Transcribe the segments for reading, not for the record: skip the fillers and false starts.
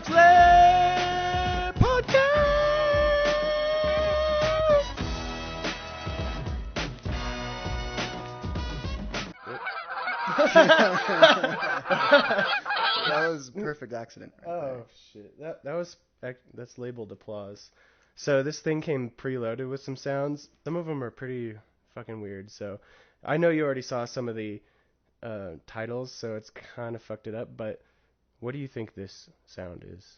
Slay Podcast! That was perfect accident. Oh shit! That's labeled applause. So this thing came preloaded with some sounds. Some of them are pretty fucking weird. So I know you already saw some of the titles, so it's kind of fucked it up. But what do you think this sound is?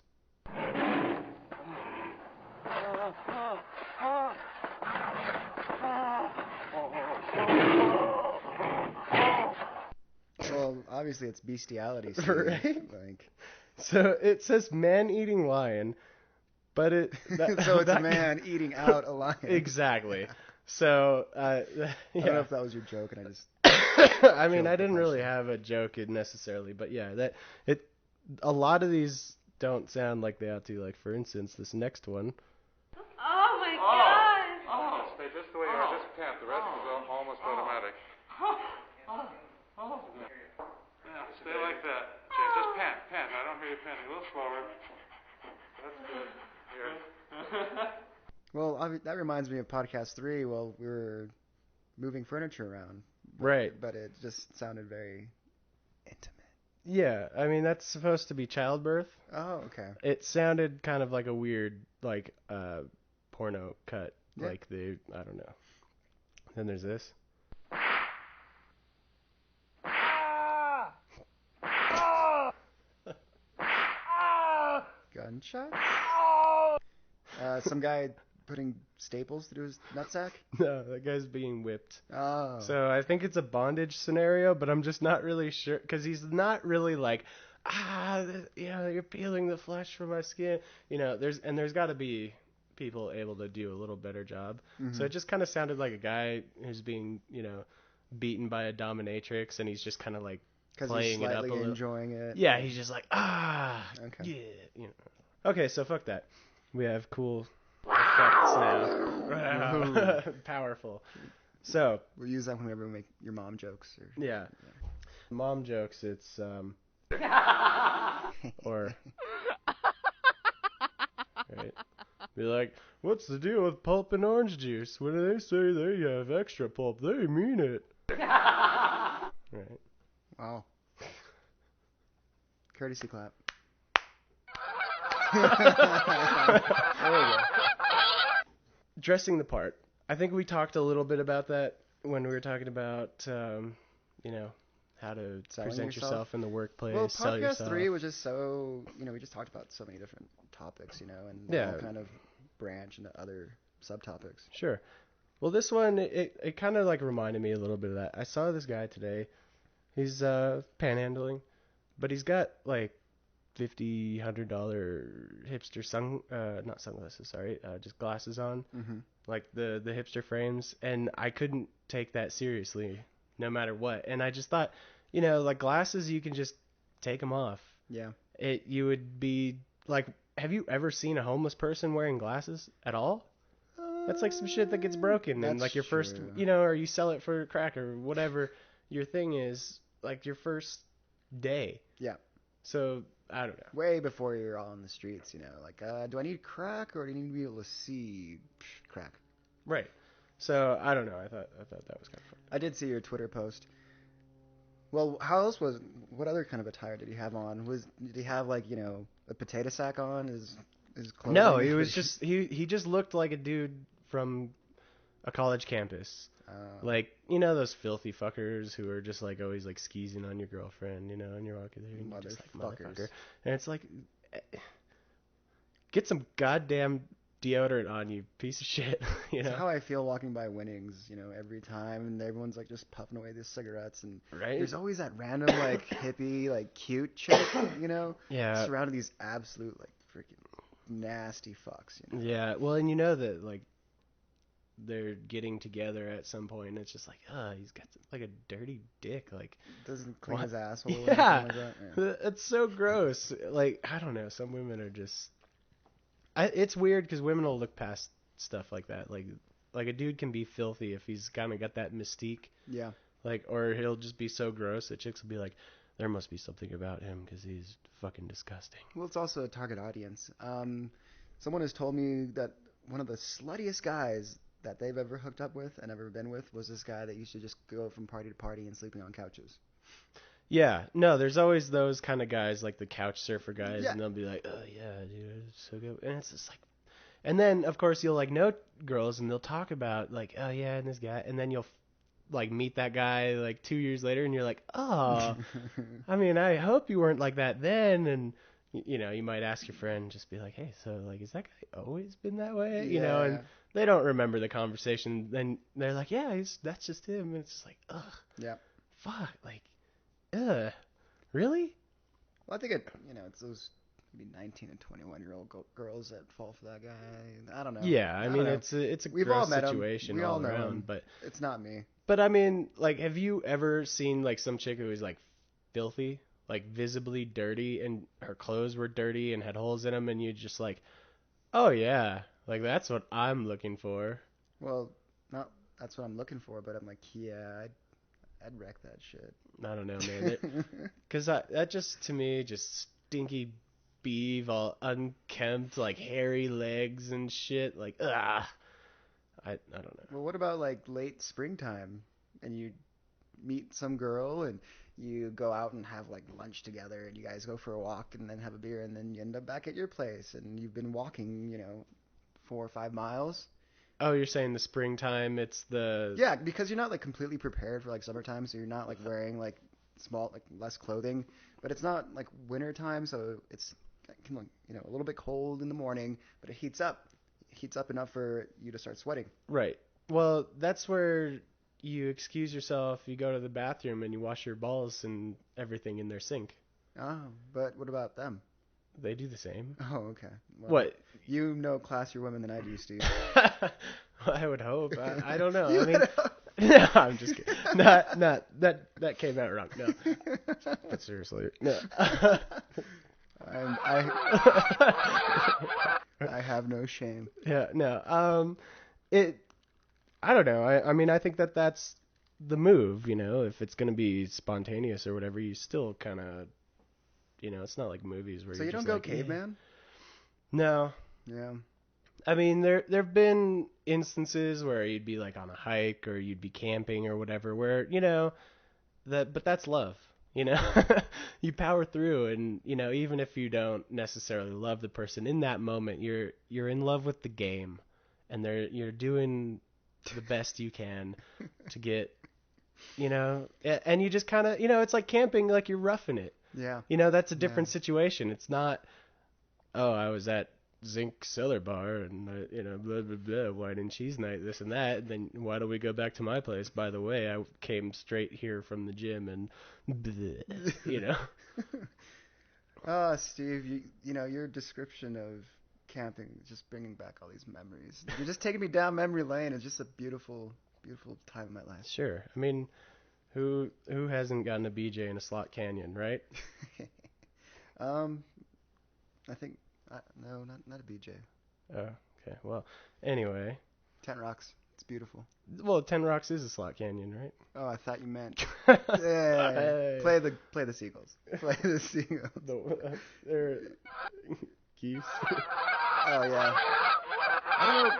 Well, obviously it's bestiality, Steve. Right? Like, So it says man-eating lion, but it so it's a man eating out a lion. Exactly. So I don't know if that was your joke, and I just. I mean, I didn't really have a joke necessarily, but yeah, a lot of these don't sound like they ought to. Like, for instance, this next one. Oh my God! Oh, stay just the way you are. Just pant. The rest is almost automatic. Yeah, stay like that. Jay, just pant. I don't hear you panting. A little slower. That's good. Here. Well, that reminds me of podcast 3. Well, we were moving furniture around. Right. But it just sounded very intimate. Yeah, I mean, that's supposed to be childbirth. Oh, okay. It sounded kind of like a weird, like, porno cut. Yeah. Like I don't know. Then there's this. Gunshots? Some guy putting staples through his nutsack? No, that guy's being whipped. Oh. So I think it's a bondage scenario, but I'm just not really sure because he's not really like, you're peeling the flesh from my skin. You know, there's got to be people able to do a little better job. Mm-hmm. So it just kind of sounded like a guy who's being, beaten by a dominatrix, and he's just kind of like playing it up a little. Enjoying it. Yeah, he's just like, Okay. yeah, Okay, so fuck that. We have cool effects now. Powerful. So We'll use that whenever we make your mom jokes. yeah. Mom jokes. It's or right. Be like, what's the deal with pulp and orange juice? When they say they have extra pulp, they mean it. Right. Wow. Courtesy clap. There we go. Dressing the part. I think we talked a little bit about that when we were talking about, how to present yourself in the workplace. Well, sell podcast yourself. 3 was just so, we just talked about so many different topics, and they all kind of branch into other subtopics. Sure. Well, this one, it kind of like reminded me a little bit of that. I saw this guy today. He's panhandling, but he's got like $50, $100 hipster not sunglasses, sorry, just glasses on, like the hipster frames, and I couldn't take that seriously, no matter what. And I just thought, like glasses, you can just take them off. Yeah. You would be like, have you ever seen a homeless person wearing glasses at all? That's like some shit that gets broken, and like your first, or you sell it for crack or whatever your thing is, like your first day. Yeah. So I don't know. Way before you're on the streets, like, do I need crack or do I need to be able to see crack? Right. So I don't know. I thought that was kind of fun. I did see your Twitter post. Well, what other kind of attire did he have on? Did he have like, a potato sack on? His clothing? No, he was just he just looked like a dude from a college campus. Like, those filthy fuckers who are just like always like skeezing on your girlfriend, and you're walking there and you're just like, motherfucker. And it's like, get some goddamn deodorant on, you piece of shit. That's how I feel walking by Winnings, every time, and everyone's like just puffing away these cigarettes, and right? There's always that random like hippie, like cute chick, yeah, surrounded these absolute like freaking nasty fucks. Yeah, well, and that like they're getting together at some point, and it's just like, he's got like a dirty dick, like doesn't clean his asshole. Yeah, like that. Yeah. It's so gross. Like, I don't know, some women are just. It's weird because women will look past stuff like that. Like a dude can be filthy if he's kind of got that mystique. Yeah. Like, or he'll just be so gross that chicks will be like, there must be something about him because he's fucking disgusting. Well, it's also a target audience. Someone has told me that one of the sluttiest guys that they've ever hooked up with and ever been with was this guy that used to just go from party to party and sleeping on couches. Yeah, no, there's always those kind of guys, like the couch surfer guys, Yeah. and they'll be like, oh yeah, dude, it's so good. And it's just like, and then of course you'll like know girls, and they'll talk about like, oh yeah, and this guy, and then you'll like meet that guy like 2 years later, and you're like, oh, I mean, I hope you weren't like that then, and you know, you might ask your friend, just be like, hey, so like, is that guy always been that way? You know, and they don't remember the conversation. Then they're like, yeah, that's just him, and it's just like, ugh, Yeah. fuck, like. Ugh. Really? Well, I think it's those maybe 19 and 21-year-old girls that fall for that guy. I don't know. Yeah, I mean, don't know. it's a We've all gross met 'em. situation We all all know around, 'em. but It's not me. I mean, like, have you ever seen like some chick who was like filthy, like visibly dirty, and her clothes were dirty and had holes in them, and you just like, oh yeah, like that's what I'm looking for. Well, not that's what I'm looking for, but I'm like, yeah, I'd wreck that shit. I don't know, man, because that just to me just stinky beef, all unkempt, like hairy legs and shit, like I don't know. Well, what about like late springtime and you meet some girl and you go out and have like lunch together and you guys go for a walk and then have a beer and then you end up back at your place and you've been walking, 4 or 5 miles. Oh, you're saying the springtime, it's the... Yeah, because you're not like completely prepared for like summertime, so you're not like wearing like less clothing, but it's not like winter time, so it's a little bit cold in the morning, but it heats up enough for you to start sweating. Right. Well, that's where you excuse yourself, you go to the bathroom, and you wash your balls and everything in their sink. Oh, but what about them? They do the same. Oh, okay. Well, What? You know classier women than I do, Steve. I would hope. I don't know. You I mean, would hope. no, I'm just kidding. Not that came out wrong. No, but seriously, no. I have no shame. Yeah, no. I don't know. I mean, I think that's the move. If it's gonna be spontaneous or whatever, you still kind of, it's not like movies where So you you're don't just go like, caveman? No. Yeah. I mean, there've been instances where you'd be like on a hike or you'd be camping or whatever, where but that's love. You power through, and even if you don't necessarily love the person in that moment, you're in love with the game, and you're doing the best you can to get, and you just kind of, it's like camping, like you're roughing it. Yeah. That's a different situation. It's not, oh, I was at Zinc Cellar Bar and blah blah blah, wine and cheese night, this and that. And then why don't we go back to my place? By the way, I came straight here from the gym and bleh, Oh, Steve, your description of camping, just bringing back all these memories. You're just taking me down memory lane. It's just a beautiful, beautiful time in my life. Sure. I mean, who hasn't gotten a BJ in a slot canyon, right? I think no, not a BJ. Oh, okay. Well, anyway. Tent Rocks. It's beautiful. Well, 10 Rocks is a slot canyon, right? Oh, I thought you meant. Hey. Hey. Play the seagulls. Play the seagulls. They're geese. Oh yeah. I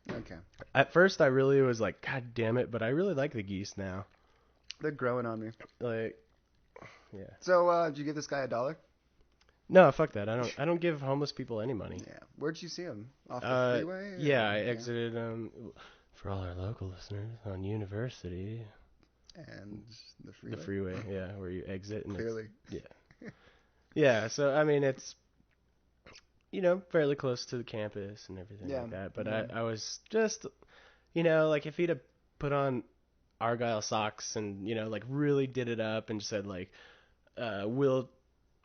don't know. Okay. At first, I really was like, God damn it, but I really like the geese now. They're growing on me. Like, yeah. So, did you give this guy $1? No, fuck that. I don't give homeless people any money. Yeah. Where'd you see him? Off the freeway? Yeah, I exited for all our local listeners on University. And the freeway. The freeway, yeah, where you exit and Clearly. Yeah, so I mean it's fairly close to the campus and everything like that. But I was just like if he'd have put on Argyle socks and like really did it up and just said like we'll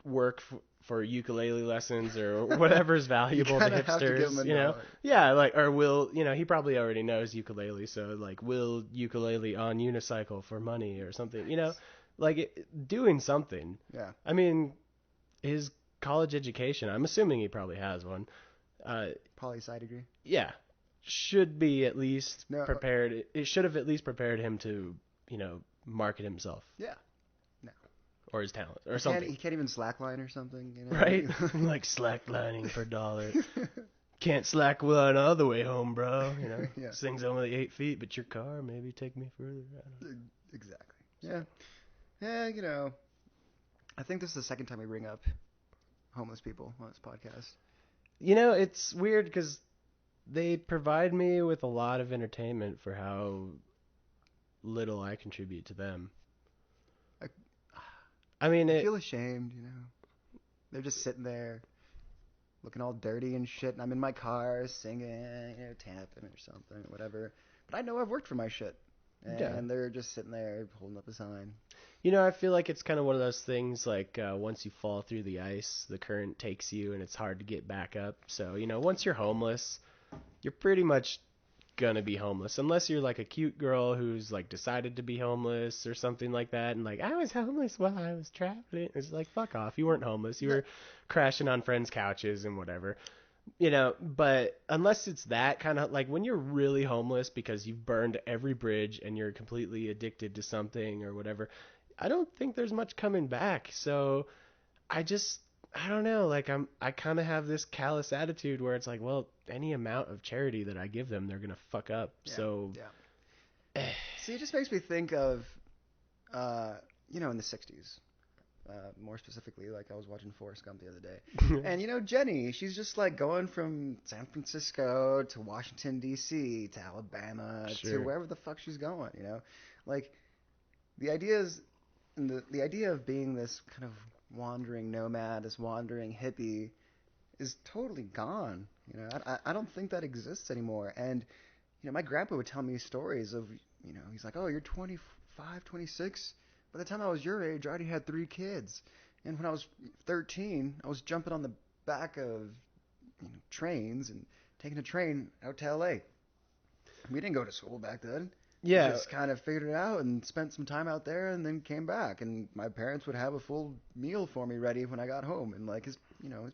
work for ukulele lessons or whatever's valuable to hipsters, yeah, like, or will, he probably already knows ukulele, so like will ukulele on unicycle for money or something, like doing something. Yeah. I mean, his college education, I'm assuming he probably has one. Poli-sci degree. Yeah, should be at least prepared. It should have at least prepared him to, market himself. Yeah. No. or his talent or He something. can't even slackline or something, you know? Right? Like slacklining for $1. Can't slack one all the way home, bro. You know, Yeah. this thing's only 8 feet, but your car maybe take me further. I don't know. Exactly. Yeah. Yeah, you know, I think this is the second time we bring up homeless people on this podcast. You know, it's weird because they provide me with a lot of entertainment for how little I contribute to them. I mean, I feel ashamed, you know. They're just sitting there looking all dirty and shit, and I'm in my car singing, you know, tapping or something, or whatever. But I know I've worked for my shit. And Yeah. they're just sitting there holding up a sign. you know, I feel like it's kind of one of those things like once you fall through the ice, the current takes you and it's hard to get back up. So, you know, once you're homeless, you're pretty much gonna be homeless unless you're like a cute girl who's like decided to be homeless or something like that and like I was homeless while I was traveling. It's like fuck off. You weren't homeless. You were crashing on friends' couches and whatever. You know, but unless it's that kind of like when you're really homeless because you've burned every bridge and you're completely addicted to something or whatever, I don't think there's much coming back. So I don't know, like I kind of have this callous attitude where it's like, well, any amount of charity that I give them, they're going to fuck up. Yeah, So yeah. See, it just makes me think of, you know, in the 60s. More specifically, like I was watching Forrest Gump the other day. And, you know, Jenny, she's just like going from San Francisco to Washington, D.C., to Alabama, to Sure. wherever the fuck she's going, you know? Like, the idea is, the idea of being this kind of wandering nomad, this wandering hippie, is totally gone. You know, I don't think that exists anymore. And, you know, my grandpa would tell me stories of, you know, he's like, oh, you're 25, 26? By the time I was your age, I already had 3 kids. And when I was 13, I was jumping on the back of, you know, trains and taking a train out to L.A. We didn't go to school back then. Yeah. We just kind of figured it out and spent some time out there and then came back. And my parents would have a full meal for me ready when I got home. And, like, his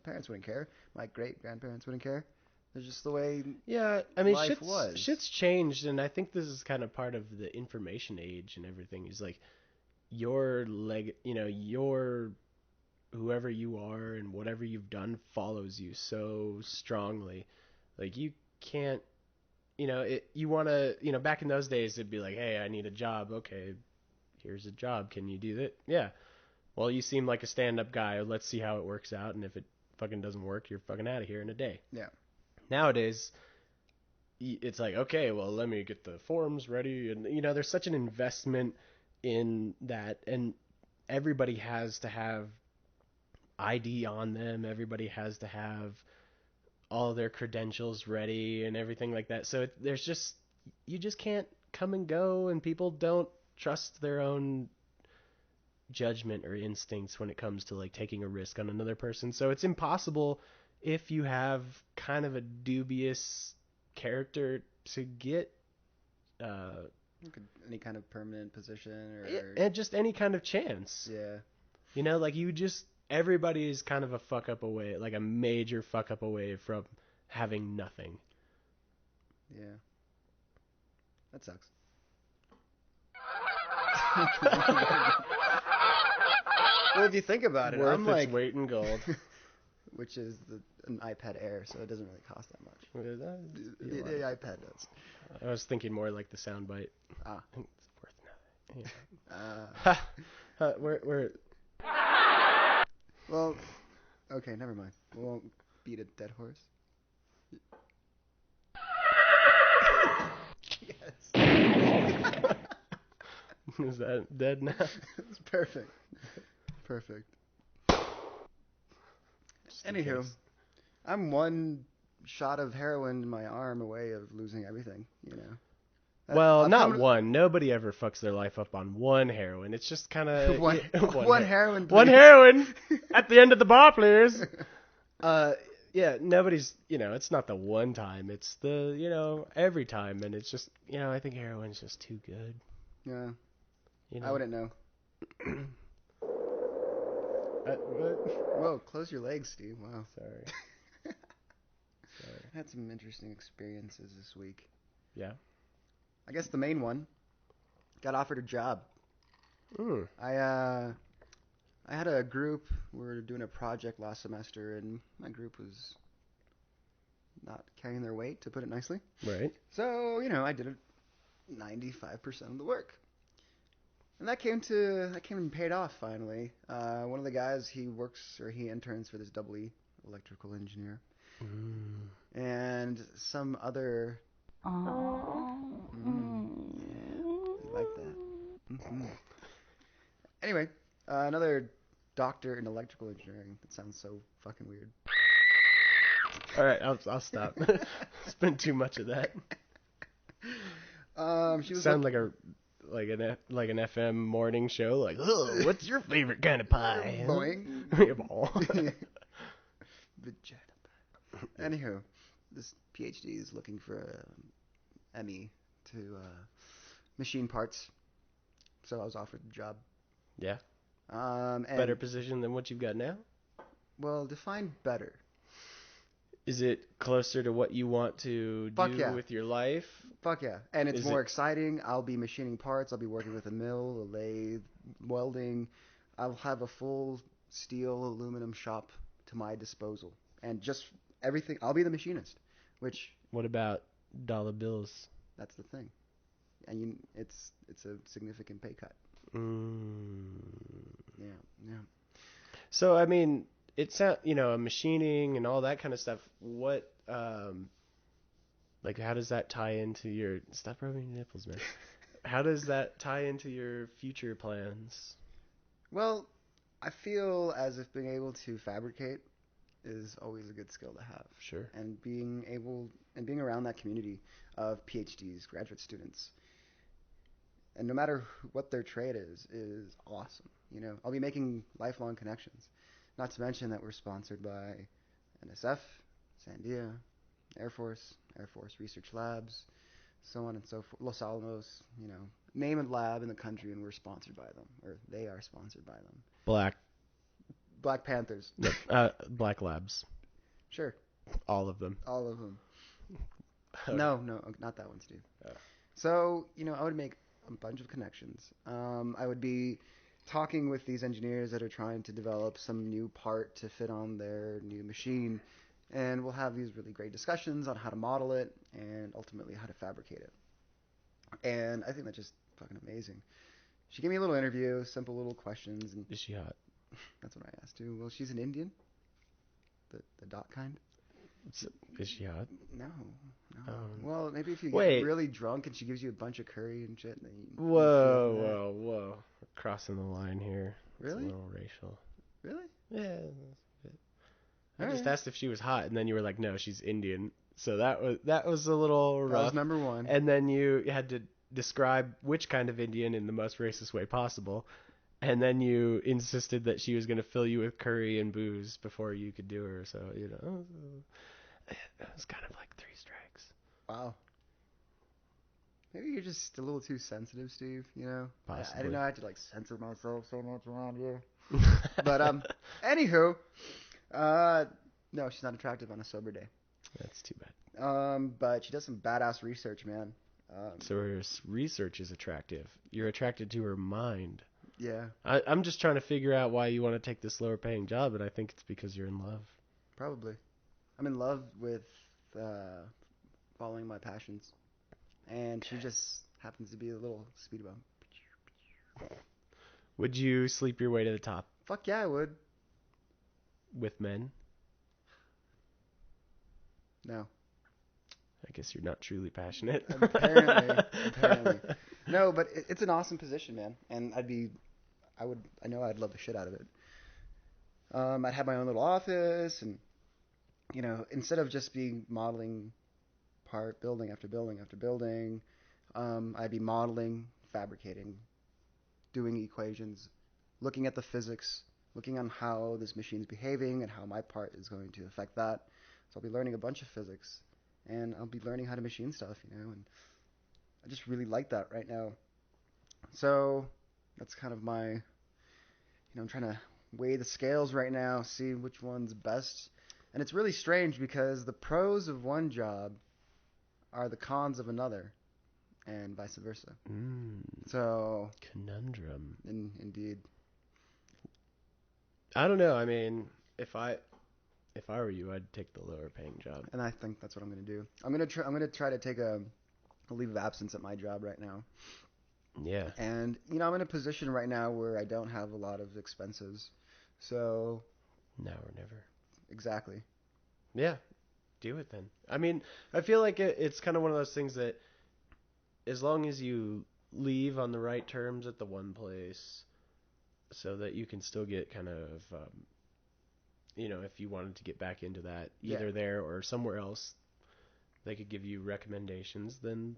parents wouldn't care. My great-grandparents wouldn't care. It's just the way Yeah, I mean, life was. shit's changed, and I think this is kind of part of the information age and everything. Is like your whoever you are and whatever you've done follows you so strongly. Like you can't, you want to, back in those days it'd be like, hey, I need a job. Okay, here's a job. Can you do that? Yeah. Well, you seem like a stand-up guy. Let's see how it works out, and if it fucking doesn't work, you're fucking out of here in a day. Yeah. Nowadays, it's like, okay, well, let me get the forms ready. And, there's such an investment in that. And everybody has to have ID on them. Everybody has to have all their credentials ready and everything like that. So you just can't come and go, and people don't trust their own judgment or instincts when it comes to like taking a risk on another person. So it's impossible if you have kind of a dubious character to get any kind of permanent position or and just any kind of chance. Yeah. Like everybody is kind of a fuck up away, like a major fuck up away from having nothing. Yeah. That sucks. Well, if you think about it, Worth I'm its like, weight in gold. which is an iPad Air, so it doesn't really cost that much. The iPad does. I was thinking more like the soundbite. Ah. It's worth nothing. Yeah. We're Well, okay, never mind. We won't beat a dead horse. Yes. Is that dead now? It's perfect. Perfect. Anywho, I'm one shot of heroin in my arm away of losing everything, Well, not one. Nobody ever fucks their life up on one heroin. It's just kind of one heroin. One heroin at the end of the bar, please. Yeah, nobody's, it's not the one time. It's the, every time. And it's just, I think heroin's just too good. Yeah. I wouldn't know. What? Whoa, close your legs, Steve. Wow. Sorry. I had some interesting experiences this week. Yeah? I guess the main one, got offered a job. Mm. I I had a group. We were doing a project last semester, and my group was not carrying their weight, to put it nicely. Right. So, I did 95% of the work. And that came and paid off finally. One of the guys, he interns for this double E, electrical engineer. Mm. And some other... I like that. Anyway, another doctor in electrical engineering. That sounds so fucking weird. All right, I'll stop. It's been too much of that. She was Sound like an FM morning show. Like, oh, what's your favorite kind of pie? Boing. Vegeta pie. Anywho, this PhD is looking for a ME to machine parts. So I was offered the job. Yeah. And, Better position than what you've got now? Well, define better. Is it closer to what you want to do with your life? Fuck yeah. And it's more exciting. I'll be machining parts. I'll be working with a mill, a lathe, welding. I'll have a full steel aluminum shop to my disposal. And just everything. I'll be the machinist. What about dollar bills? That's the thing. And it's a significant pay cut. Yeah. So, I mean, it's machining and all that kind of stuff. What, how does that tie into your... Stop rubbing your nipples, man. How does that tie into your future plans? Well, I feel as if being able to fabricate is always a good skill to have. Sure. And being around that community of PhDs, graduate students, and no matter what their trade is awesome. I'll be making lifelong connections. Not to mention that we're sponsored by NSF, Sandia, Air Force Research Labs, so on and so forth. Los Alamos, name a lab in the country, and we're sponsored by them, or they are sponsored by them. Black Panthers. Black Labs. Sure. All of them. All of them. No, not that one, Steve. Oh. So, I would make a bunch of connections. I would be talking with these engineers that are trying to develop some new part to fit on their new machine, and we'll have these really great discussions on how to model it and ultimately how to fabricate it. And I think that's just fucking amazing. She gave me a little interview, simple little questions. And is she hot? That's what I asked too. Well, she's an Indian. The dot kind. Is she hot? No. Well, maybe if you get really drunk and she gives you a bunch of curry and shit. Then Whoa. Crossing the line here. Really? It's a little racial. Really? Yeah. I just asked if she was hot, and then you were like, no, she's Indian. So that was a little rough. That was number one. And then you had to describe which kind of Indian in the most racist way possible. And then you insisted that she was going to fill you with curry and booze before you could do her. So, it was kind of like 3 strikes. Wow. Maybe you're just a little too sensitive, Steve, Possibly. I didn't know I had to, censor myself so much around you. But, anywho, no, she's not attractive on a sober day. That's too bad. But she does some badass research, man. So her research is attractive. You're attracted to her mind. Yeah. I'm just trying to figure out why you want to take this lower paying job, and I think it's because you're in love. Probably. I'm in love with following my passions. And she just happens to be a little speed bump. Would you sleep your way to the top? Fuck yeah, I would. With men? No. I guess you're not truly passionate. Apparently. No, but it's an awesome position, man. And I know I'd love the shit out of it. I'd have my own little office, and, instead of just being modeling building after building after building, I'd be modeling, fabricating, doing equations, looking at the physics, looking on how this machine's behaving and how my part is going to affect that. So I'll be learning a bunch of physics, and I'll be learning how to machine stuff, and I just really like that right now. So that's kind of my, I'm trying to weigh the scales right now, see which one's best. And it's really strange because the pros of one job are the cons of another, and vice versa. So conundrum. Indeed. I don't know. I mean, if I were you, I'd take the lower paying job. And I think that's what I'm gonna do. I'm gonna try to take a leave of absence at my job right now. Yeah. And I'm in a position right now where I don't have a lot of expenses. So Now or never. exactly. Yeah. Do it then. I mean, I feel like it's kind of one of those things that as long as you leave on the right terms at the one place so that you can still get kind of if you wanted to get back into that either there or somewhere else, they could give you recommendations, then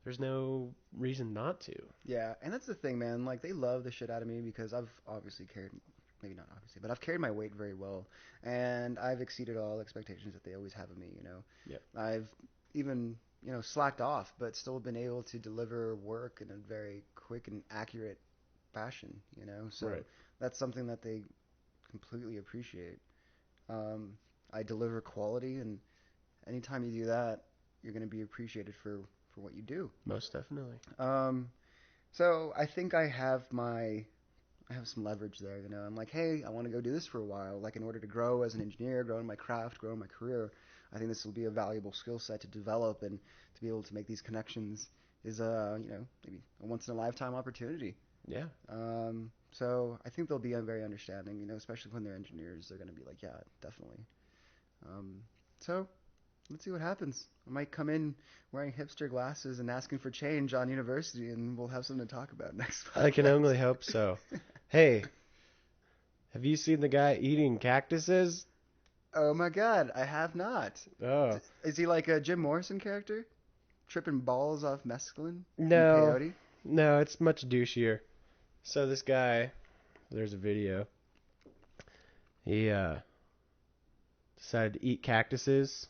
there's no reason not to. Yeah, and that's the thing, man. Like, they love the shit out of me because I've obviously carried, maybe not obviously, but I've carried my weight very well, and I've exceeded all expectations that they always have of me. Yep. I've even slacked off, but still been able to deliver work in a very quick and accurate fashion. So Right. that's something that they completely appreciate. I deliver quality, and anytime you do that, you're going to be appreciated for what you do. Most definitely. So I think I have some leverage there. I'm like, hey, I want to go do this for a while. Like, in order to grow as an engineer, grow in my craft, grow in my career, I think this will be a valuable skill set to develop, and to be able to make these connections is maybe a once in a lifetime opportunity. Yeah. So I think they'll be very understanding, especially when they're engineers. They're going to be like, yeah, definitely. So let's see what happens. I might come in wearing hipster glasses and asking for change on university, and we'll have something to talk about next podcast. I can only hope so. Hey, have you seen the guy eating cactuses? Oh my God, I have not. Oh. Is he like a Jim Morrison character? Tripping balls off mescaline? No. Peyote? No, it's much douchier. So this guy, there's a video. He decided to eat cactuses.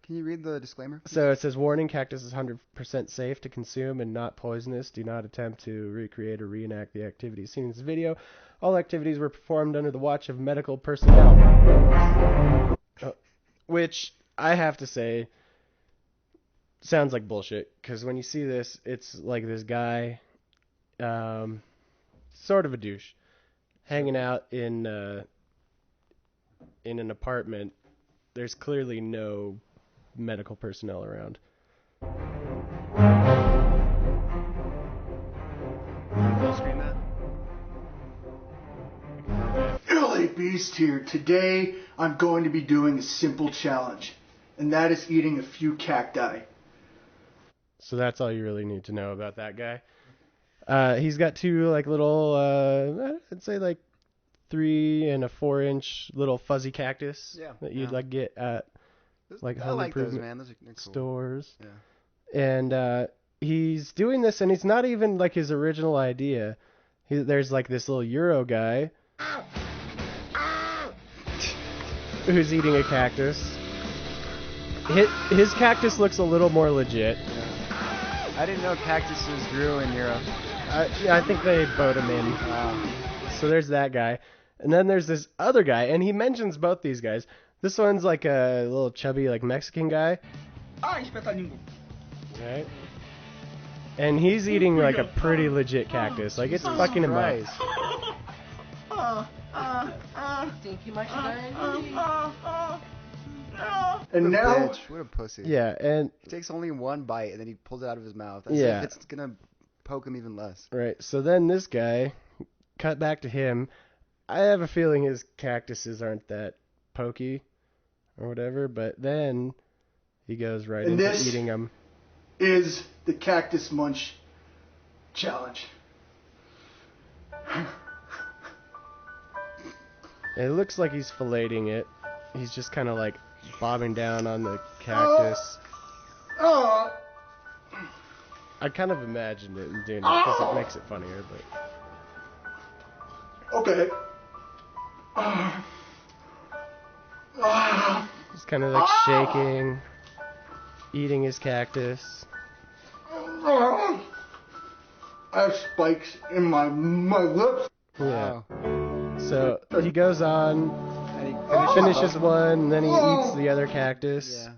Can you read the disclaimer? So it says, warning, cactus is 100% safe to consume and not poisonous. Do not attempt to recreate or reenact the activities seen in this video. All activities were performed under the watch of medical personnel. Which, I have to say, sounds like bullshit. Because when you see this, it's like this guy, sort of a douche, hanging out in an apartment. There's clearly no medical personnel around. Full screen that? LA Beast here. Today I'm going to be doing a simple challenge, and that is eating a few cacti. So that's all you really need to know about that guy. He's got two little, I'd say 3 and a 4-inch little fuzzy cactus that you'd get at home I like those, improvement man. Those are cool. stores. Yeah. And he's doing this, and it's not even his original idea. There's this little Euro guy who's eating a cactus. His cactus looks a little more legit. I didn't know cactuses grew in Europe. I think they boat him in. So there's that guy. And then there's this other guy, and he mentions both these guys. This one's a little chubby Mexican guy. Right? And he's eating a pretty legit cactus. It's fucking him up. And now, Bitch, what a pussy. Yeah, and He takes only one bite, and then he pulls it out of his mouth. Yeah. It's gonna poke him even less. right. So then this guy, cut back to him. I have a feeling his cactuses aren't that pokey or whatever, but then he goes right And into this- eating them. is the Cactus Munch Challenge. It looks like he's filleting it. He's just kind of bobbing down on the cactus. Oh, I kind of imagined it and doing it because it makes it funnier, but okay. he's kind of shaking, eating his cactus. I have spikes in my lips. Yeah. Wow. So he goes on, And he finishes one, and then he eats the other cactus. Yeah.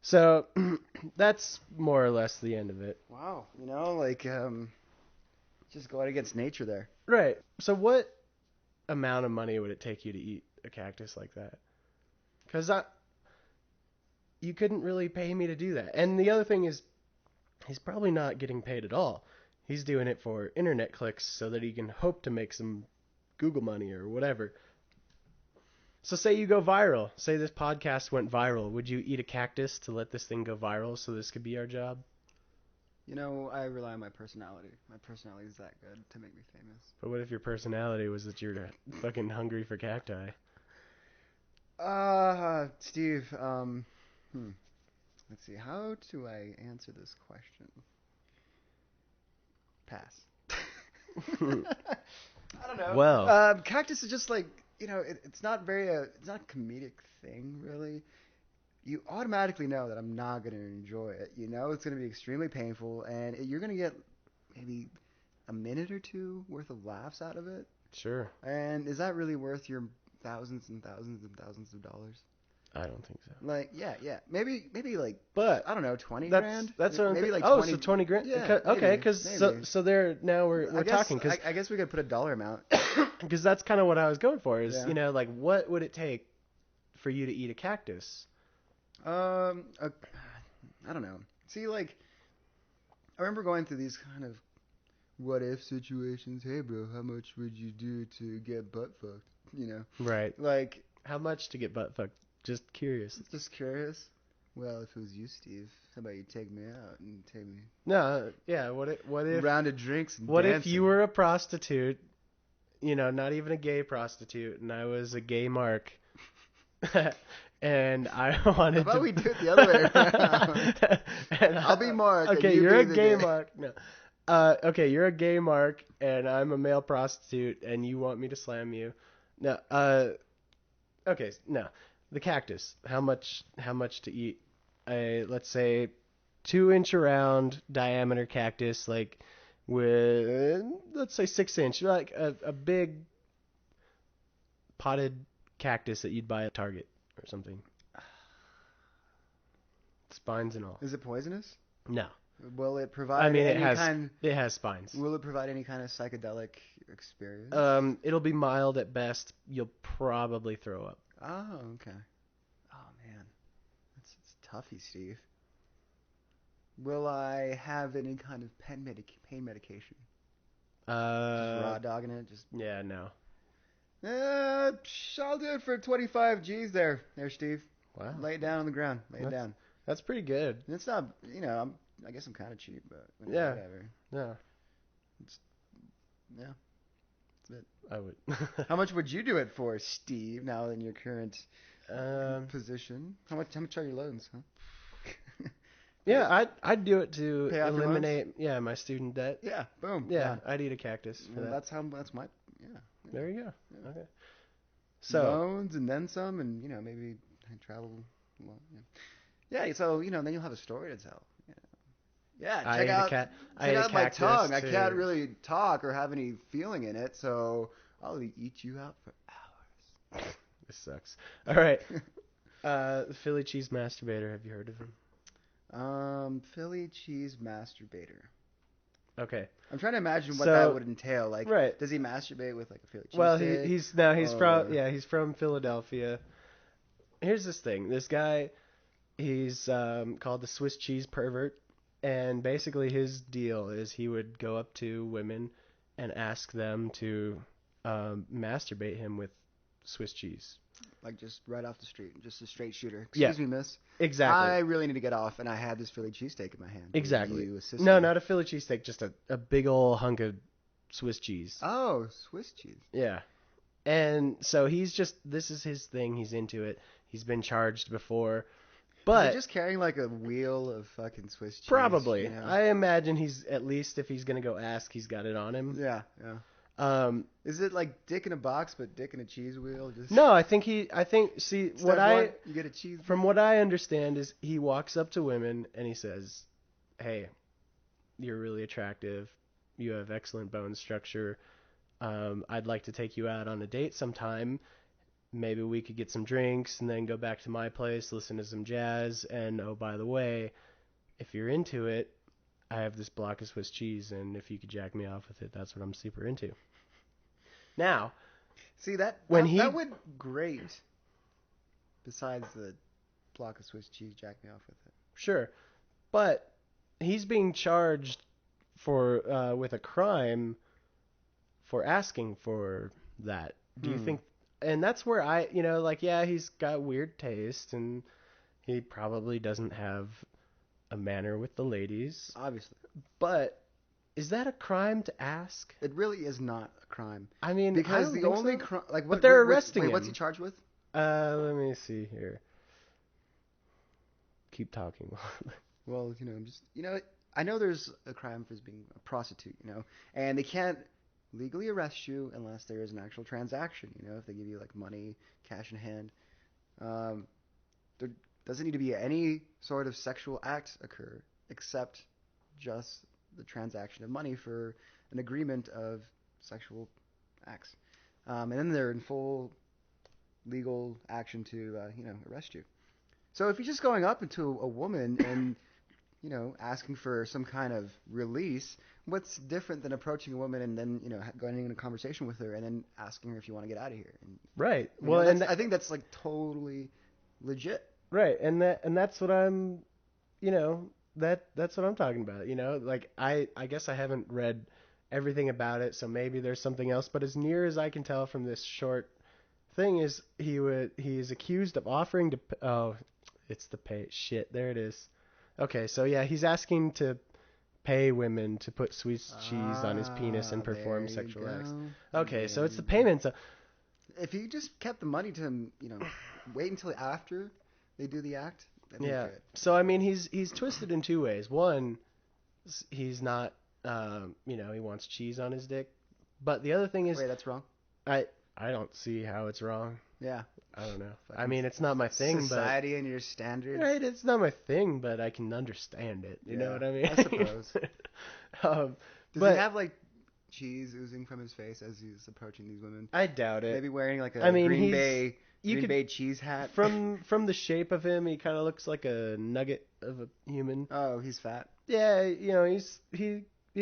So that's more or less the end of it. Wow. Just go out against nature there. Right. So what amount of money would it take you to eat a cactus like that? Because you couldn't really pay me to do that. And the other thing is, he's probably not getting paid at all. He's doing it for internet clicks so that he can hope to make some Google money or whatever. So say you go viral. Say this podcast went viral. Would you eat a cactus to let this thing go viral so this could be our job? You know, I rely on my personality. My personality is that good to make me famous. But what if your personality was that you're fucking hungry for cacti? Steve, let's see. How do I answer this question? Pass. I don't know. Well. Cactus is just like, it's not it's not a comedic thing, really. You automatically know that I'm not going to enjoy it. You know it's going to be extremely painful, and you're going to get maybe a minute or two worth of laughs out of it. Sure. And is that really worth your thousands and thousands and thousands of dollars? I don't think so. Like, yeah. Maybe like, but I don't know, 20 that's, grand? That's what I'm maybe thinking. like 20. So 20 grand? Yeah, okay, because so there, now we're talking. Cause, I guess we could put a dollar amount. Because that's kind of what I was going for is, Yeah. like, what would it take for you to eat a cactus? I don't know. See, like, I remember going through these kind of what if situations. Hey, bro, how much would you do to get butt fucked? Right. Like, how much to get butt fucked? Just curious. Just curious. Well, if it was you, Steve, how about you take me out and take me? No, yeah. What if round of drinks and what dancing. if you were a prostitute? Not even a gay prostitute, and I was a gay Mark. And I wanted How about to... we do it the other way around? I'll be Mark. Okay, and you you're be a gay the Mark. No. Okay, you're a gay Mark, and I'm a male prostitute, and you want me to slam you. No. Okay, no. The cactus. How much to eat? Let's say 2-inch around diameter cactus, like with let's say 6-inch, like a big potted cactus that you'd buy at Target or something. Spines and all. Is it poisonous? No. Will it provide I mean, any it has spines. Will it provide any kind of psychedelic experience? It'll be mild at best. You'll probably throw up. Oh, okay. Oh, man. It's toughy, Steve. Will I have any kind of pain medication? Just raw dogging it? Yeah, no. I'll do it for 25 G's there, Steve. Wow. Lay it down on the ground. Lay it down. That's pretty good. And it's not, I guess I'm kind of cheap, but yeah. Whatever. Yeah. Yeah. That's it. I would. How much would you do it for, Steve? Now in your current position, how much are your loans? Huh? Yeah, I'd do it to Pay off your eliminate my student debt. Yeah. Boom. Yeah, I'd eat a cactus for that. That's my. Yeah. There you go. Yeah. Okay. So loans and then some, and maybe travel. Well, yeah. So then you'll have a story to tell. Yeah. Check out my tongue. I can't really talk or have any feeling in it, so I'll eat you out for hours. This sucks. All right. Philly cheese masturbator. Have you heard of him? Philly cheese masturbator. Okay. I'm trying to imagine what that would entail. Like, right. Does he masturbate with like a Philly cheese? Well, steak? he's from Philadelphia. Here's this thing. This guy, he's called the Swiss cheese pervert, and basically his deal is he would go up to women and ask them to masturbate him with Swiss cheese. Like just right off the street, just a straight shooter. Yeah. Excuse me, miss. Exactly. I really need to get off, and I have this Philly cheesesteak in my hand. Exactly. You assist No, me? not a Philly cheesesteak, just a big old hunk of Swiss cheese. Oh, Swiss cheese. Yeah. And so this is his thing. He's into it. He's been charged before. But is he just carrying like a wheel of fucking Swiss cheese? Probably. I imagine he's, at least if he's going to go ask, he's got it on him. Yeah. Is it like dick in a box, but dick in a cheese wheel? No, I think you get a cheese. From what I understand is he walks up to women and he says, "Hey, you're really attractive. You have excellent bone structure. I'd like to take you out on a date sometime. Maybe we could get some drinks and then go back to my place, listen to some jazz. And oh, by the way, if you're into it, I have this block of Swiss cheese, and if you could jack me off with it, that's what I'm super into." Now, See, that would great. Besides the block of Swiss cheese, jack me off with it. Sure, but he's being charged for with a crime for asking for that. Do you think? And that's where yeah, he's got weird taste, and he probably doesn't have a manner with the ladies. Obviously. But is that a crime to ask? It really is not a crime. I mean, because I the don't only think so. crime, like, But they're arresting him. What's he charged with? Let me see here. Keep talking. Well, I know there's a crime for being a prostitute, and they can't legally arrest you unless there is an actual transaction, if they give you like money, cash in hand. There doesn't need to be any sort of sexual act occur except just the transaction of money for an agreement of sexual acts. And then they're in full legal action to, arrest you. So if you're just going up into a woman and, asking for some kind of release, what's different than approaching a woman and then, going into a conversation with her and then asking her if you want to get out of here? And, Right. Well, I think that's like totally legit. Right, and that's what I'm, that's what I'm talking about. Like I guess I haven't read everything about it, so maybe there's something else. But as near as I can tell from this short thing is he is accused of offering to it's the pay shit. There it is. Okay, so yeah, he's asking to pay women to put Swiss cheese on his penis and perform sexual acts. Okay, so it's the payment. So if you just kept the money to him, wait until after they do the act. That'd be good. So I mean, he's twisted in two ways. One, he's not, he wants cheese on his dick. But the other thing is, wait, that's wrong. I don't see how it's wrong. Yeah. I don't know. I mean, it's not my thing, society and your standards. Right, it's not my thing, but I can understand it. You know what I mean? I suppose. Does he have like cheese oozing from his face as he's approaching these women? I doubt it. Maybe wearing like a Green Bay cheese hat. From the shape of him, he kind of looks like a nugget of a human. Oh, he's fat. Yeah, he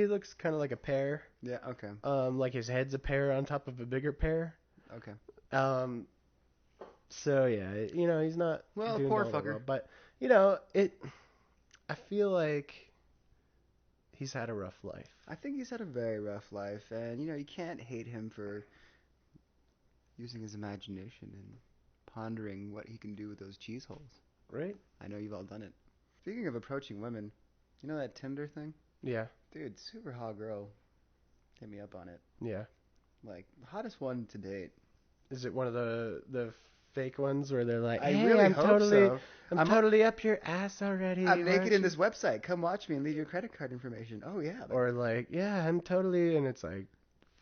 looks kind of like a pear. Yeah, okay. Like his head's a pear on top of a bigger pear. Okay. So yeah, he's not. Well, doing poor all that fucker. well, but I feel like he's had a rough life. I think he's had a very rough life, and you can't hate him for using his imagination and pondering what he can do with those cheese holes. Right? I know you've all done it. Speaking of approaching women, you know that Tinder thing? Yeah. Dude, super hot girl hit me up on it. Yeah. Like, hottest one to date. Is it one of the fake ones where they're like, I hey, really I'm hope totally, so. I'm totally up your ass already. I'm naked in this website. Come watch me and leave your credit card information. Oh, yeah. Or like, yeah, I'm totally, and it's like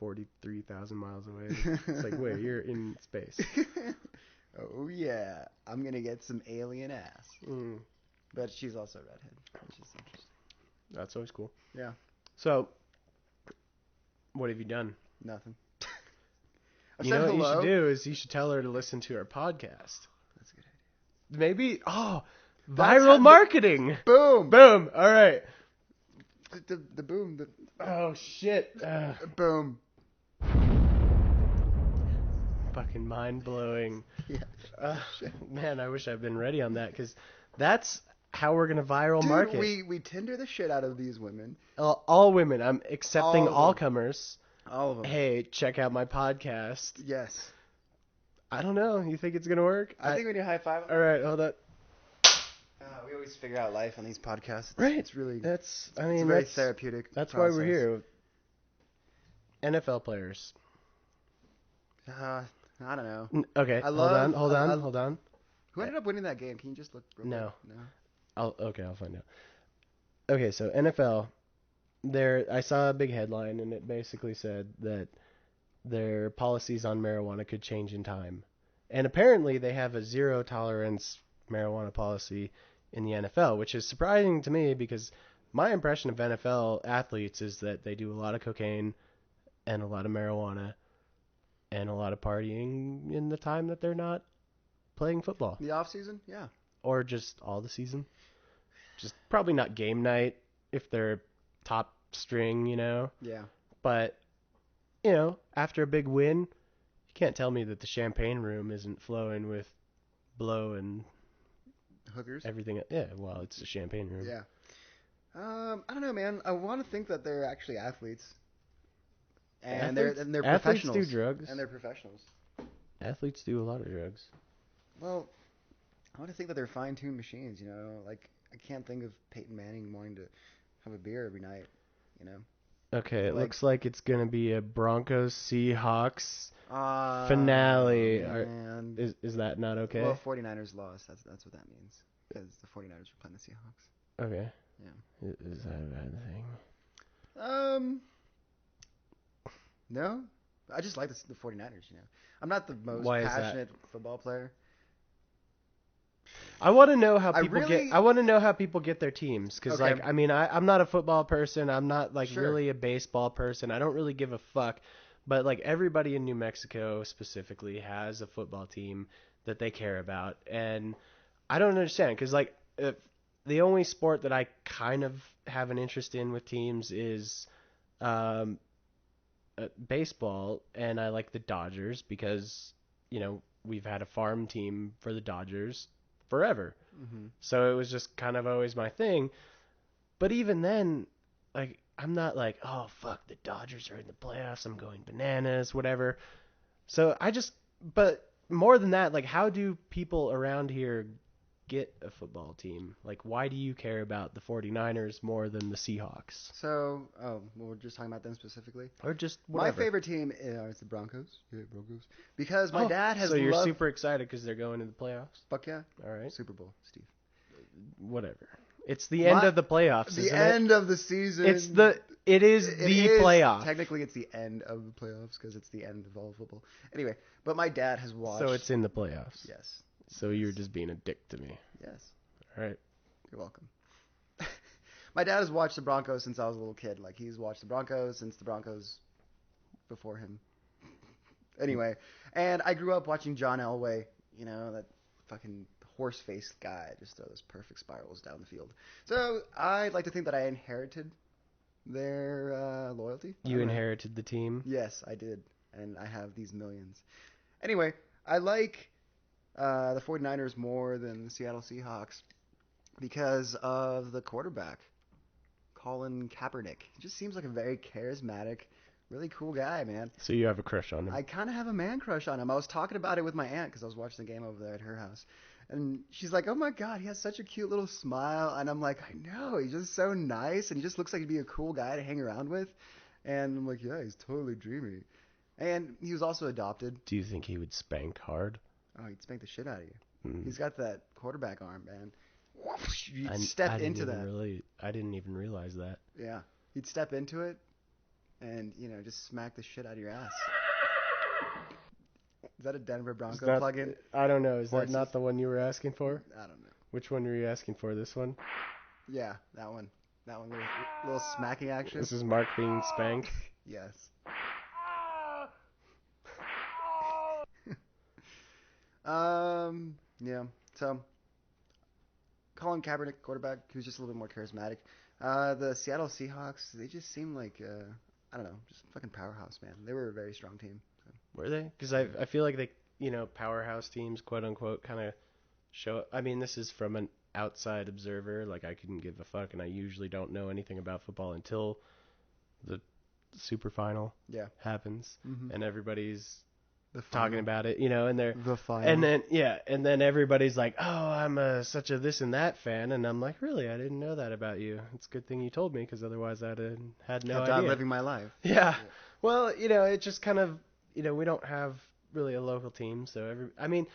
43,000 miles away. It's like, wait, you're in space. Oh, yeah. I'm going to get some alien ass. Mm. But she's also a redhead, which is interesting. That's always cool. Yeah. So, what have you done? Nothing. You know what you should do is you should tell her to listen to our podcast. That's a good idea. Maybe, viral marketing. Boom. Boom. All right. The boom. Oh, shit. Boom. Fucking mind-blowing. Yeah. Man, I wish I'd been ready on that, because that's how we're going to viral market. We Tinder the shit out of these women. All women. I'm accepting all comers. All of them. Hey, check out my podcast. Yes. I don't know. You think it's going to work? I think we need a high five. All right, hold on. We always figure out life on these podcasts. Right. It's really... It's very therapeutic. That's process. why we're here. NFL players. I don't know. Okay, hold on. Who ended up winning that game? Can you just look real No. quick? No. I'll find out. Okay, so NFL, I saw a big headline, and it basically said that their policies on marijuana could change in time. And apparently they have a zero tolerance marijuana policy in the NFL, which is surprising to me because my impression of NFL athletes is that they do a lot of cocaine and a lot of marijuana and a lot of partying in the time that they're not playing football. The off season? Yeah. Or just all the season. Just probably not game night if they're top string, Yeah. But, after a big win, you can't tell me that the champagne room isn't flowing with blow and Hookers. everything. Yeah, well, it's a champagne room. Yeah. I don't know, man. I want to think that they're actually athletes. And they're Athletes professionals. do drugs. And they're professionals. Athletes do a lot of drugs. Well, I want to think that they're fine-tuned machines, you know? Like, I can't think of Peyton Manning wanting to have a beer every night, you know? Okay, it Like- looks like it's going to be a Broncos Seahawks finale. Man. Is that not okay? Well, 49ers lost. That's what that means. Because the 49ers were playing the Seahawks. Okay. Yeah. Is that a bad thing? No. I just like the 49ers, you know? I'm not the most Why is that? passionate football player. I want to know how I people really- get. I want to know how people get their teams, because Okay. like I mean I'm not a football person. I'm not like Sure. really a baseball person. I don't really give a fuck. But like everybody in New Mexico specifically has a football team that they care about, and I don't understand because like the only sport that I kind of have an interest in with teams is baseball, and I like the Dodgers because you know we've had a farm team for the Dodgers forever. Mm-hmm. So it was just kind of always my thing. But even then, like, I'm not like, oh, fuck, the Dodgers are in the playoffs. I'm going bananas, whatever. So but more than that, like, how do people around here get a football team? Like, why do you care about the 49ers more than the Seahawks? So, well, we're just talking about them specifically. Or just whatever. My favorite team is the Broncos. Yeah, Broncos. Because my Oh, dad has So you're loved... super excited because they're going to the playoffs? Fuck yeah. All right. Super Bowl, Steve. Whatever. It's the end of the playoffs, The isn't end of the season. it? It is the playoff. Technically, it's the end of the playoffs because it's the end of all football. Anyway, but my dad has watched... So it's in the playoffs. Yes. So you're just being a dick to me. Yes. All right. You're welcome. My dad has watched the Broncos since I was a little kid. Like, he's watched the Broncos since the Broncos before him. Anyway, and I grew up watching John Elway, you know, that fucking horse-faced guy, just throw those perfect spirals down the field. So I'd like to think that I inherited their loyalty. I You don't know. inherited the team. Yes, I did, and I have these millions. Anyway, I like the 49ers more than the Seattle Seahawks because of the quarterback, Colin Kaepernick. He just seems like a very charismatic, really cool guy, man. So you have a crush on him. I kind of have a man crush on him. I was talking about it with my aunt because I was watching the game over there at her house. And she's like, oh my God, he has such a cute little smile. And I'm like, I know, he's just so nice. And he just looks like he'd be a cool guy to hang around with. And I'm like, yeah, he's totally dreamy. And he was also adopted. Do you think he would spank hard? Oh, he'd spank the shit out of you. Mm. He's got that quarterback arm, man. You'd I step didn't into even that. I didn't even realize that. Yeah. He'd step into it and, you know, just smack the shit out of your ass. Is that a Denver Bronco plug-in? I don't know. Is that Horses. not the one you were asking for? I don't know. Which one were you asking for? This one? Yeah, that one. That one, little smacking action. This is Mark being spanked. Yes. Yeah. So, Colin Kaepernick, quarterback, who's just a little bit more charismatic. The Seattle Seahawks, they just seem like, I don't know, just fucking powerhouse, man. They were a very strong team. So. Were they? Because I feel like they, you know, powerhouse teams, quote unquote, kind of show. I mean, this is from an outside observer. Like, I couldn't give a fuck, and I usually don't know anything about football until the super final happens, and everybo's talking about it, you know, and they're The final. and then everybody's like, oh, I'm such a this and that fan, and I'm like, really, I didn't know that about you. It's a good thing you told me, because otherwise I'd have had no Kept idea. on living my life. Yeah. Well, you know, it just kind of, you know, we don't have really a local team, so I mean,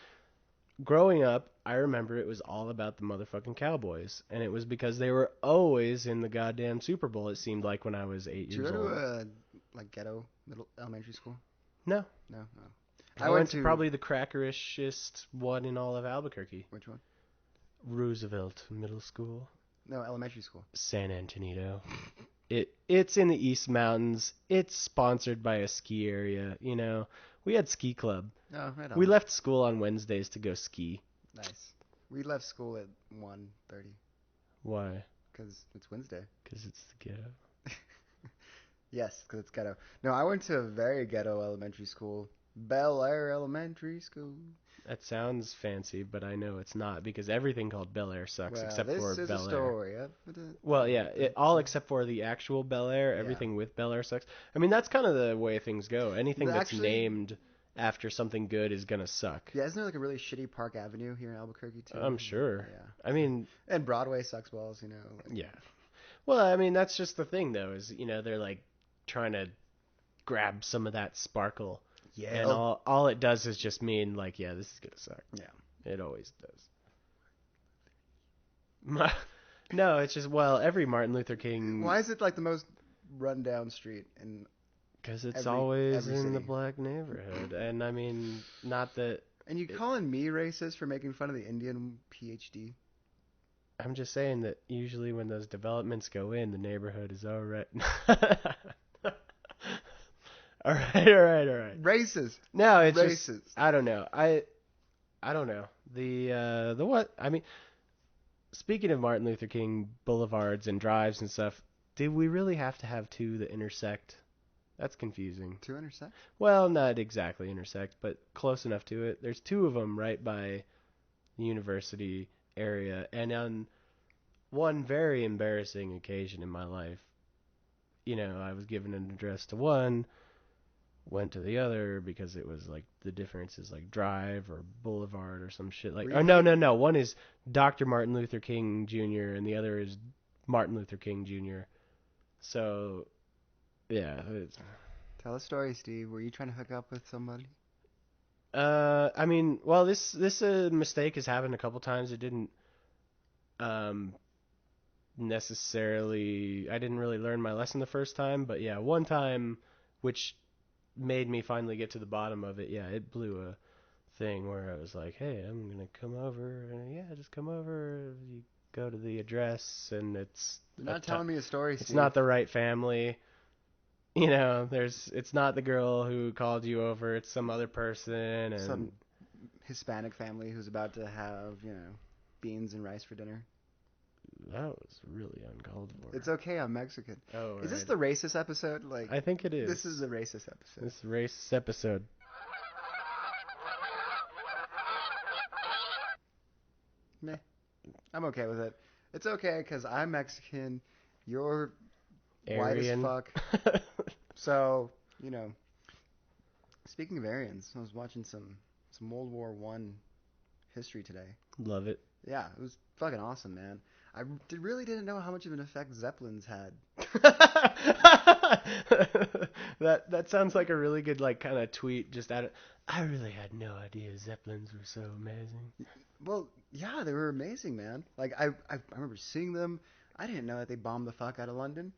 growing up, I remember it was all about the motherfucking Cowboys, and it was because they were always in the goddamn Super Bowl. It seemed like when I was 8 Did you years go old. to like ghetto elementary school? No, No. I went to probably the crackerishest one in all of Albuquerque. Which one? Roosevelt Middle School, No, elementary school. San Antonio. It's in the East Mountains. It's sponsored by a ski area. You know, we had ski club. No, right on. We left school on Wednesdays to go ski. Nice. We left school at 1:30 Why? because it's Wednesday. Because it's the ghetto. Yes, because it's ghetto. No, I went to a very ghetto elementary school Bel Air Elementary School. That sounds fancy, but I know it's not because everything called Bel Air sucks Well, except this for is a Bel Air. story. Well, yeah, all except for the actual Bel Air. Yeah. Everything with Bel Air sucks. I mean, that's kind of the way things go. Anything that's Actually- named after something good is gonna suck. Yeah, isn't there like a really shitty Park Avenue here in Albuquerque too? I'm sure. Yeah. I mean, And Broadway sucks balls, you know. Like, yeah. Well, I mean, that's just the thing, though, is, they're like trying to grab some of that sparkle. yeah. And all it does is just mean, like, yeah, this is gonna suck. Yeah. It always does. No, it's just, well, every Martin Luther King... Why is it like the most rundown street in? Because it's every always in city? the black neighborhood. And, I mean, not that... And you calling me racist for making fun of the Indian PhD? I'm just saying that usually when those developments go in, the neighborhood is alright. All right. Racist. No, it's Racist. just... I don't know. I don't know. The what? I mean, speaking of Martin Luther King boulevards and drives and stuff, did we really have to have two that intersect? That's confusing. To intersect? Well, not exactly intersect, but close enough to it. There's two of them right by the university area, and on one very embarrassing occasion in my life, I was given an address to one, went to the other because it was like the difference is like drive or boulevard or some shit like. Were Oh you- no. One is Dr. Martin Luther King Jr. and the other is Martin Luther King Jr. So, yeah. Tell a story, Steve. Were you trying to hook up with somebody? I mean, well, this mistake has happened a couple times. It didn't necessarily. I didn't really learn my lesson the first time, but yeah, one time, which made me finally get to the bottom of it. Yeah, it blew a thing where I was like, "Hey, I'm gonna come over," and yeah, just come over. You go to the address, and it's You're not telling me a story, Steve. it's not the right family. It's not the girl who called you over. It's some other person, and Some Hispanic family who's about to have, beans and rice for dinner. that was really uncalled for. It's okay, I'm Mexican. Oh, Is this right. the racist episode? Like, I think it is. this is a racist episode. This racist episode. Meh. I'm okay with it. It's okay because I'm Mexican. You're white as Aryan. fuck. So, speaking of Aryans, I was watching some World War One history today. Love it. Yeah, it was fucking awesome, man. I really didn't know how much of an effect Zeppelins had. that sounds like a really good kind of tweet. I really had no idea Zeppelins were so amazing. Well, yeah, they were amazing, man. Like I remember seeing them. I didn't know that they bombed the fuck out of London.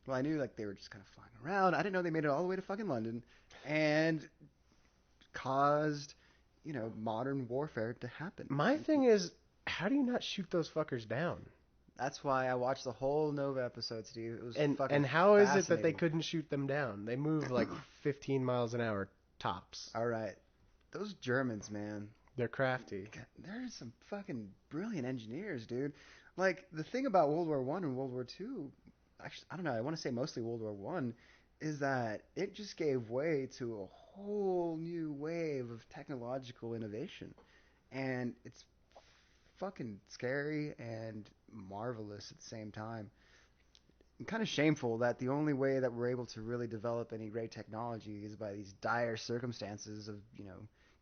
Well, I knew they were just kind of flying around. I didn't know they made it all the way to fucking London and caused, modern warfare to happen. My thing is, how do you not shoot those fuckers down? That's why I watched the whole Nova episode, Steve. It was And fucking how is it that they fascinating. couldn't shoot them down? They move like 15 miles an hour tops. All right, those Germans, man. They're crafty. There's some fucking brilliant engineers, dude. Like the thing about World War One and World War Two, actually, I don't know. I want to say mostly World War One, is that it just gave way to a whole new wave of technological innovation, and it's fucking scary and marvelous at the same time. And kind of shameful that the only way that we're able to really develop any great technology is by these dire circumstances of,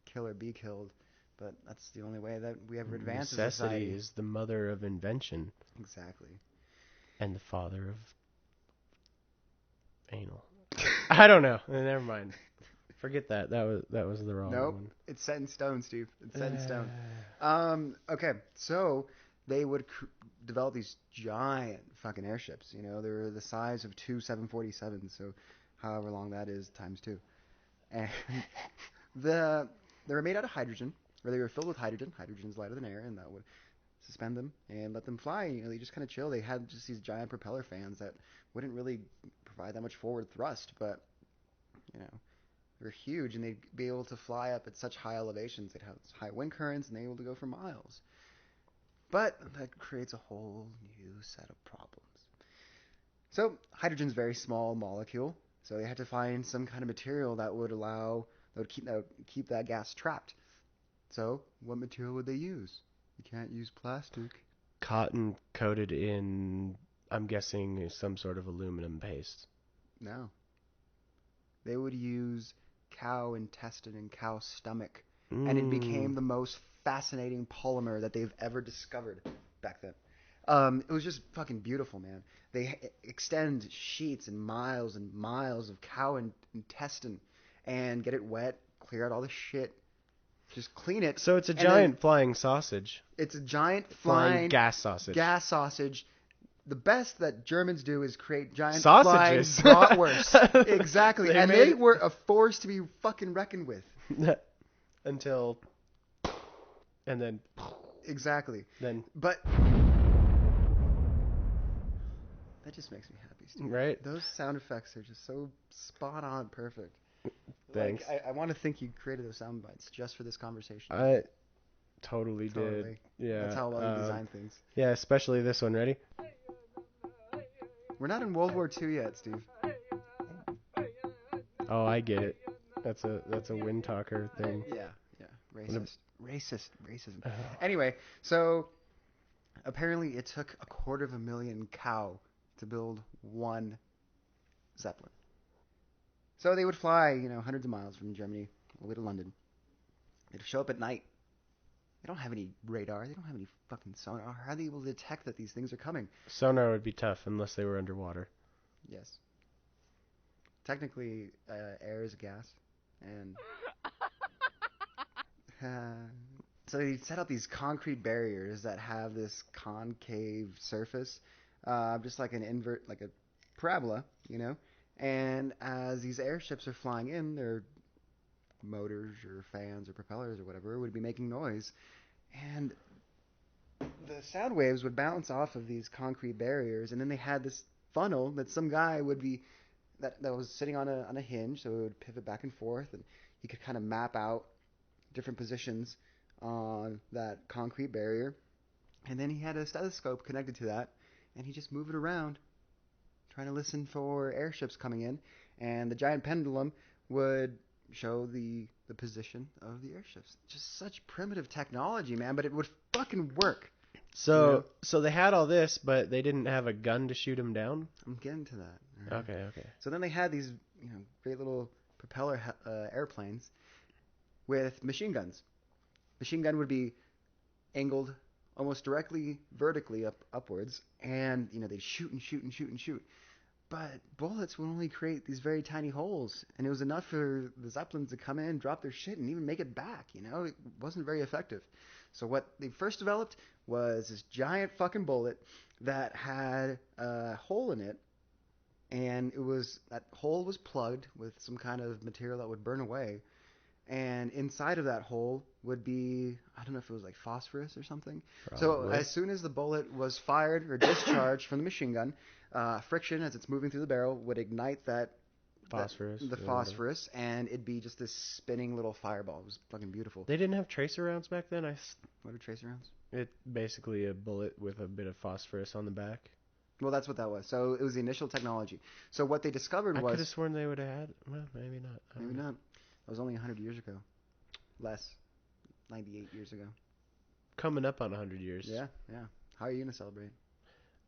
kill or be killed. But that's the only way that we ever advance as a Necessity society. is the mother of invention Exactly. and the father of anal. I don't know. Never mind. Forget that. That was the wrong Nope. one. It's set in stone, Steve. It's set in stone. Okay, so they would develop these giant fucking airships. They were the size of two 747s, so however long that is times two. And they were made out of hydrogen, or they were filled with hydrogen. Hydrogen is lighter than air, and that would suspend them and let them fly. They just kind of chill. They had just these giant propeller fans that wouldn't really provide that much forward thrust, but they're huge, and they'd be able to fly up at such high elevations. They'd have high wind currents, and they're able to go for miles. But that creates a whole new set of problems. So hydrogen's a very small molecule, so they had to find some kind of material that would allow that would keep that gas trapped. So, what material would they use? You can't use plastic. Cotton coated in, I'm guessing, some sort of aluminum paste. No. They would use cow intestine and cow stomach. And it became the most fascinating polymer that they've ever discovered back then. It was just fucking beautiful, man. They extend sheets and miles of cow intestine and get it wet, clear out all the shit, just clean it. So it's a giant flying sausage. It's a giant flying gas sausage. Gas sausage. The best that Germans do is create giant sausages. flying bratwursts. Exactly. They were a force to be fucking reckoned with. Until... And then... Exactly. But... That just makes me happy, Steve. Right? Those sound effects are just so spot on perfect. Thanks. I want to think you created those sound bites just for this conversation. I totally did. Yeah. That's how well you design things. Yeah, especially this one. Ready? We're not in World War II yet, Steve. Oh, I get it. That's a wind talker thing. Yeah. Racism. Anyway, so apparently it took 250,000 cow to build one Zeppelin. So they would fly, hundreds of miles from Germany all the way to London. They'd show up at night. They don't have any radar. They don't have any fucking sonar. How are they able to detect that these things are coming? Sonar would be tough unless they were underwater. Yes. Technically, air is a gas. And so they set up these concrete barriers that have this concave surface, just like like a parabola, And as these airships are flying in, their motors or fans or propellers or whatever would be making noise, and the sound waves would bounce off of these concrete barriers, and then they had this funnel that some guy would be that was sitting on a hinge, so it would pivot back and forth, and he could kind of map out different positions on that concrete barrier, and then he had a stethoscope connected to that, and he just moved it around, trying to listen for airships coming in, and the giant pendulum would show the position of the airships. Just such primitive technology, man, but it would fucking work. So they had all this, but they didn't have a gun to shoot them down? I'm getting to that. Right? Okay. So then they had these, great little propeller airplanes with machine guns. Machine gun would be angled almost directly vertically upwards, and they'd shoot and shoot and shoot and shoot. But bullets would only create these very tiny holes, and it was enough for the Zeppelins to come in, drop their shit, and even make it back. It wasn't very effective. So what they first developed was this giant fucking bullet that had a hole in it, and that hole was plugged with some kind of material that would burn away. And inside of that hole would be, I don't know if it was like phosphorus or something. Probably. So as soon as the bullet was fired or discharged from the machine gun, friction as it's moving through the barrel would ignite the phosphorus, and it'd be just this spinning little fireball. It was fucking beautiful. They didn't have tracer rounds back then? What are tracer rounds? It basically a bullet with a bit of phosphorus on the back. Well, that's what that was. So it was the initial technology. So what they discovered was... I could have sworn they would have had... Well, maybe not. Maybe not. That was only 100 years ago. Less. 98 years ago. Coming up on 100 years. Yeah. How are you going to celebrate?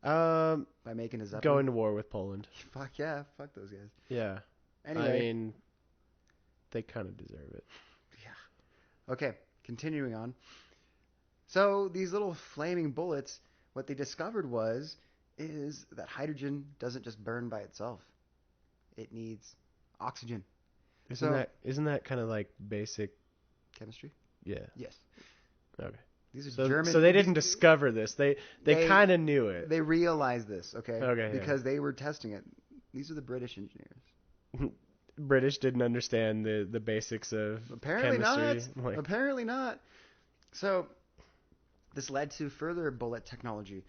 By making a Zeppelin? Going to war with Poland. Fuck yeah. Fuck those guys. Yeah. Anyway. I mean, they kind of deserve it. Yeah. Okay. Continuing on. So these little flaming bullets, what they discovered is that hydrogen doesn't just burn by itself. It needs oxygen. Isn't that kind of like basic chemistry? Yeah. Yes. Okay. These are German. So they didn't discover this. They kind of knew it. They realized this, okay? Okay. Because they were testing it. These are the British engineers. British didn't understand the basics of chemistry. Apparently not. So this led to further bullet technology.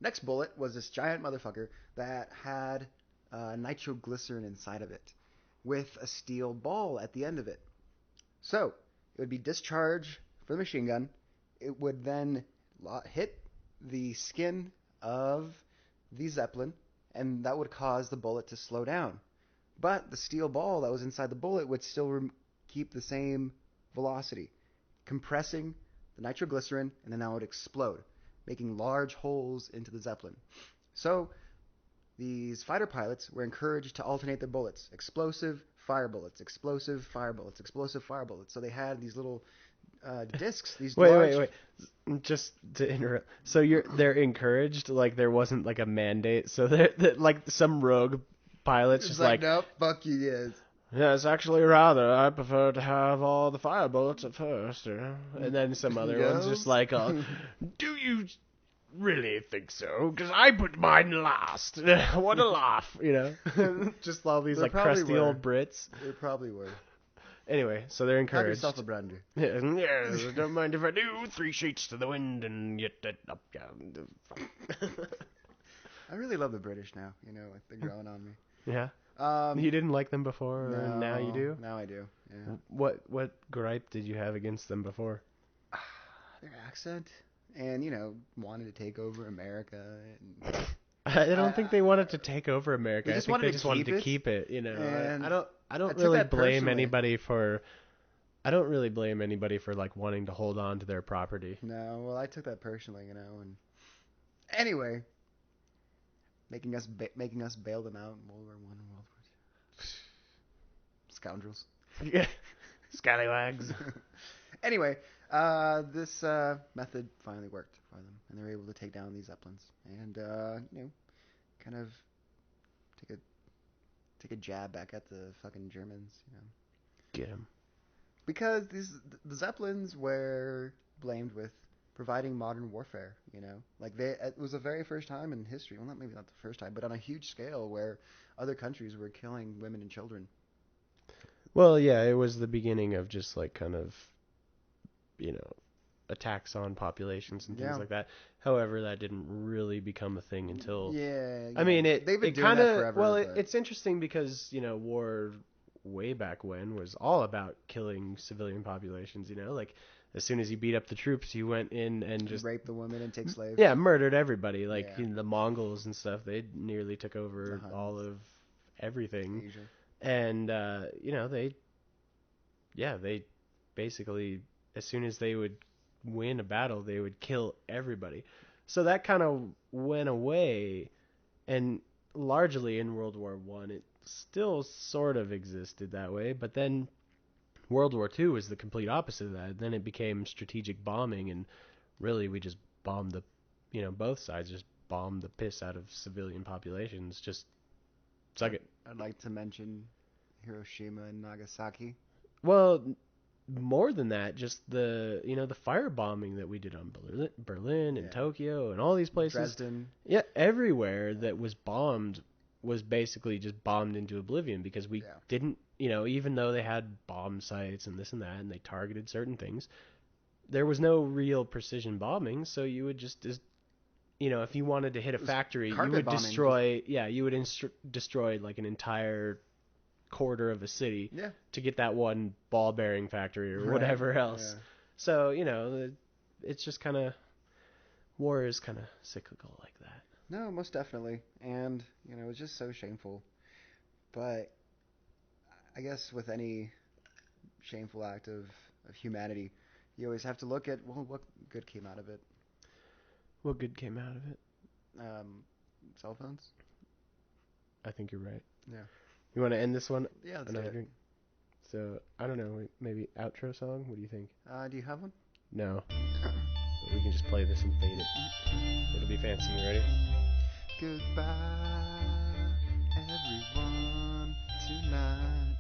Next bullet was this giant motherfucker that had nitroglycerin inside of it, with a steel ball at the end of it. So it would be discharged from the machine gun. It would then hit the skin of the Zeppelin, and that would cause the bullet to slow down. But the steel ball that was inside the bullet would still keep the same velocity, compressing the nitroglycerin, and then that would explode, making large holes into the Zeppelin. So these fighter pilots were encouraged to alternate their bullets. Explosive, fire bullets. Explosive, fire bullets. Explosive, fire bullets. So they had these little discs. These large... Wait. Just to interrupt. So they're encouraged? Like there wasn't like a mandate? So they're like some rogue pilots It's just like, like, nope, fuck you, yes. yes, actually rather, I prefer to have all the fire bullets at first. You know? And then some other one's just like, do you really think so? Because I put mine last. What a laugh, you know? Just all these There like probably crusty were. old Brits. They probably were. Anyway, so they're Have encouraged. yourself a brandy. Yes, don't mind if I do. 3 sheets to the wind and get it up. I really love the British now. You know, like they're growing on me. Yeah. Um, You didn't like them before, and now you do? Now I do. Yeah. What gripe did you have against them before? Their accent, and you know, wanted to take over America. And, I don't think they wanted to take over America. They just I think wanted they to just wanted to keep keep it. You know, And I don't I took really that blame personally. anybody for. I don't really blame anybody for like wanting to hold on to their property. no, well, I took that personally, you know. And anyway, making us bail them out in World War I and World War II. Scoundrels. Scallywags. Anyway, this method finally worked for them, and they were able to take down these Zeppelins, and you know, kind of take a jab back at the fucking Germans, you know, Get him. because the Zeppelins were blamed with providing modern warfare, you know, like it was the very first time in history, well, maybe not the first time, but on a huge scale where other countries were killing women and children. Well, yeah, it was the beginning of just like kind of, you know, attacks on populations and things Yeah. like that. However, that didn't really become a thing until. Yeah, I mean, they've been doing kind that of. forever. Well, but- it's interesting because you know, war way back when was all about killing civilian populations. You know, like as soon as you beat up the troops, you went in and just rape the women and take slaves. yeah, murdered everybody. Like Yeah. you know, the Mongols and stuff, they nearly took over Huns. all of everything. Asia. And you know, they basically, as soon as they would win a battle, they would kill everybody. So that kind of went away, and largely in World War One, it still sort of existed that way. But then World War Two was the complete opposite of that. Then it became strategic bombing, and really we just bombed the, you know, both sides just bombed the piss out of civilian populations. Just suck it. I'd like to mention Hiroshima and Nagasaki. Well, more than that, just the firebombing that we did on Berlin and Yeah. Tokyo and all these places. Dresden. Yeah, everywhere that was bombed was basically just bombed into oblivion because we Yeah. didn't, you know, even though they had bomb sites and this and that and they targeted certain things, there was no real precision bombing, so you would just you know, if you wanted to hit a was factory, you carpet would bombing. destroy like an entire quarter of a city Yeah. to get that one ball bearing factory or Right, whatever else. yeah. So, you know, it's just kind of, war is kind of cyclical like that. No, most definitely. And, you know, it's just so shameful. But I guess with any shameful act of humanity, you always have to look at, well, what good came out of it? What good came out of it? Cell phones? I think you're right. Yeah. You want to end this one? Yeah, let's on do a it. drink? So, I don't know, maybe outro song? What do you think? Do you have one? No. But we can just play this and fade it. It'll be fancy. You ready? Goodbye, everyone, tonight.